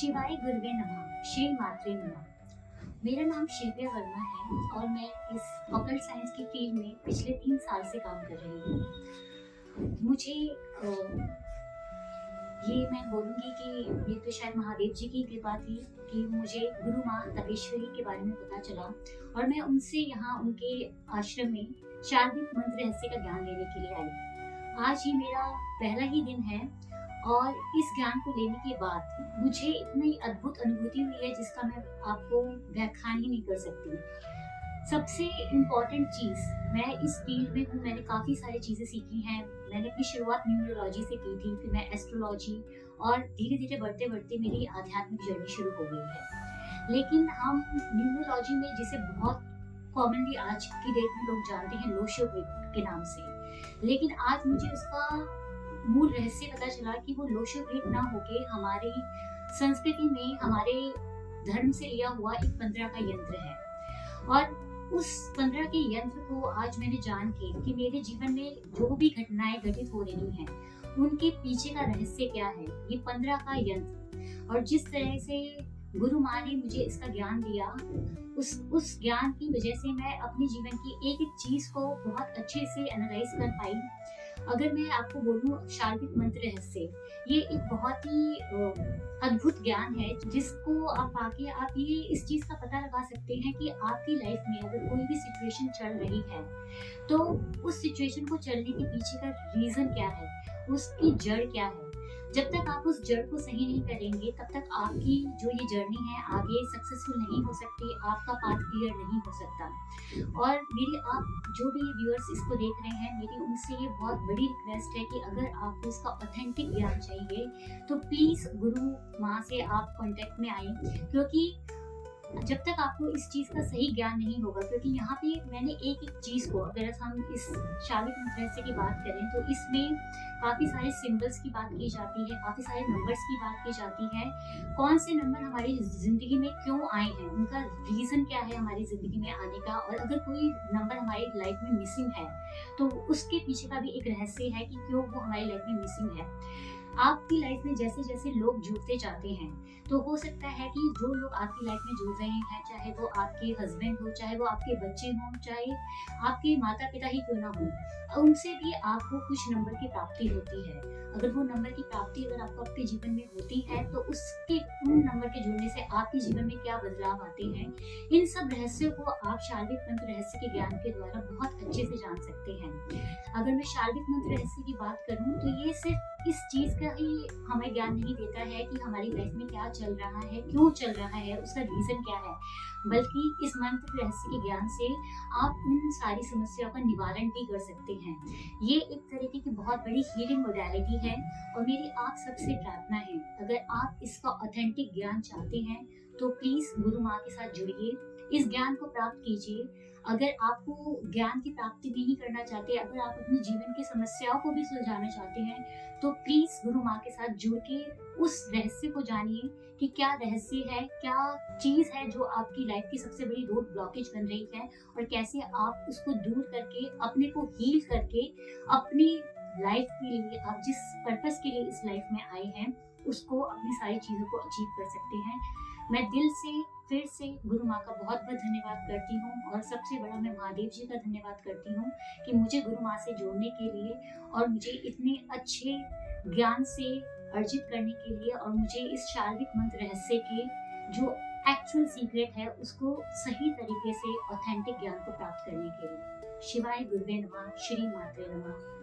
शिवाय गुरुवे नमः, श्री मात्रे नमः। मेरा नाम शिल्पिया वर्मा है और मैं इस ऑकल्ट साइंस की फील्ड में पिछले 3 साल से काम कर रही हूँ। मुझे ये मैं बोलूँगी कि ये तो शायद महादेव जी की कृपा थी कि मुझे गुरु माँ तपेश्वरी के बारे में पता चला और मैं उनसे यहाँ उनके आश्रम में शारीरिक मंत्र रहस्य का ज्ञान लेने के लिए आई। आज ये मेरा पहला ही दिन है और इस ज्ञान को लेने के बाद मुझे इतनी अद्भुत अनुभूति हुई है जिसका मैं आपको व्याख्यान ही नहीं कर सकती। सबसे इम्पोर्टेंट चीज, मैं इस फील्ड में हूँ, मैंने काफी सारी चीजें सीखी हैं। मैंने अपनी शुरुआत न्यूमरोलॉजी से की थी, फिर मैं एस्ट्रोलॉजी और धीरे धीरे बढ़ते बढ़ते मेरी आध्यात्मिक जर्नी शुरू हो गई है। लेकिन हम न्यूमरोलॉजी में जिसे बहुत कॉमनली आज की डेट में लोग जानते हैं लोशो के नाम से, लेकिन आज मुझे उसका मूल रहस्य पता चला कि वो लोशो ना होके हमारी संस्कृति में हमारे धर्म से लिया हुआ एक 15 का यंत्र है। और उस 15 के यंत्र को आज मैंने जान के कि मेरे जीवन में जो भी घटनाएं घटित हो रही हैं उनके पीछे का रहस्य क्या है, ये 15 का यंत्र। और जिस तरह से गुरु माँ ने मुझे इसका ज्ञान दिया, उस ज्ञान की वजह से मैं अपने जीवन की एक एक चीज को बहुत अच्छे से एनालाइज कर पाई। अगर मैं आपको बोलूं शारीरिक मंत्र रहस्य, ये एक बहुत ही अद्भुत ज्ञान है जिसको आप पाके आप ये इस चीज का पता लगा सकते हैं कि आपकी लाइफ में अगर कोई भी सिचुएशन चल रही है तो उस सिचुएशन को चलने के पीछे का रीजन क्या है, उसकी जड़ क्या है। जब तक आप उस जड़ को सही नहीं करेंगे तब तक आपकी जो ये जर्नी है आगे सक्सेसफुल नहीं हो सकती, आपका पाथ क्लियर नहीं हो सकता। और मेरी आप जो भी व्यूअर्स इसको देख रहे हैं, मेरी उनसे ये बहुत बड़ी रिक्वेस्ट है कि अगर आपको इसका ऑथेंटिक ज्ञान चाहिए तो प्लीज गुरु माँ से आप कांटेक्ट में आए, क्योंकि जब तक आपको इस चीज का सही ज्ञान नहीं होगा, क्योंकि यहाँ पे मैंने एक एक चीज को, अगर हम इस शारीरिक मंत्र रहस्य की बात करें तो इसमें काफी सारे सिंबल्स की बात की जाती है, काफी सारे नंबर्स की बात की जाती है। कौन से नंबर हमारी जिंदगी में क्यों आए हैं, उनका रीजन क्या है हमारी जिंदगी में आने का, और अगर कोई नंबर हमारी लाइफ में मिसिंग है तो उसके पीछे का भी एक रहस्य है कि क्यों वो हमारी लाइफ में मिसिंग है। आपकी लाइफ में जैसे जैसे लोग जुड़ते जाते हैं तो हो सकता है कि जो लोग आपकी लाइफ में जुड़ रहे हैं, चाहे वो आपके हस्बैंड हो, चाहे वो आपके बच्चे हों, चाहे आपके माता पिता ही क्यों ना हो, उनसे भी आपको कुछ नंबर की प्राप्ति होती है। अगर वो नंबर की प्राप्ति अगर आपको आपके जीवन में होती है तो उसके उन नंबर के जुड़ने से आपके जीवन में क्या बदलाव आते हैं, इन सब रहस्यों को आप शारीरिक मंत्र रहस्य के ज्ञान के द्वारा बहुत अच्छे से जान सकते हैं। अगर मैं शारीरिक मंत्र रहस्य की बात करूं तो ये सिर्फ इस चीज का ही हमें ज्ञान नहीं देता है कि हमारी लाइफ में क्या चल रहा है, क्यों चल रहा है, उसका रीजन क्या है, बल्कि इस मंत्र रहस्य के ज्ञान से आप उन सारी समस्याओं का निवारण भी कर सकते हैं। ये एक तरीके की बहुत बड़ी हीलिंग मोडालिटी है और मेरी आप सबसे प्रार्थना है, अगर आप इसका ऑथेंटिक ज्ञान चाहते हैं तो प्लीज गुरु माँ के साथ जुड़िए, इस ज्ञान को प्राप्त कीजिए। अगर आपको ज्ञान की प्राप्ति नहीं करना चाहते, अगर आप अपने जीवन की समस्याओं को भी सुलझाना चाहते हैं तो प्लीज गुरु माँ के साथ जुड़ के उस रहस्य को जानिए कि क्या रहस्य है, क्या चीज है जो आपकी लाइफ की सबसे बड़ी रोड ब्लॉकेज बन रही है और कैसे आप उसको दूर करके अपने को हील करके अपनी लाइफ के लिए, आप जिस पर्पस के लिए इस लाइफ में आए हैं उसको, अपनी सारी चीजों को अचीव कर सकते हैं। मैं दिल से फिर से गुरु माँ का बहुत बहुत धन्यवाद करती हूँ और सबसे बड़ा मैं महादेव जी का धन्यवाद करती हूँ कि मुझे गुरु माँ से जोड़ने के लिए और मुझे इतने अच्छे ज्ञान से अर्जित करने के लिए और मुझे इस शारीरिक मंत्र रहस्य के जो एक्चुअल सीक्रेट है उसको सही तरीके से ऑथेंटिक ज्ञान को प्राप्त करने के लिए। शिवाय गुरुवे नमः, श्री मात्रे नमः।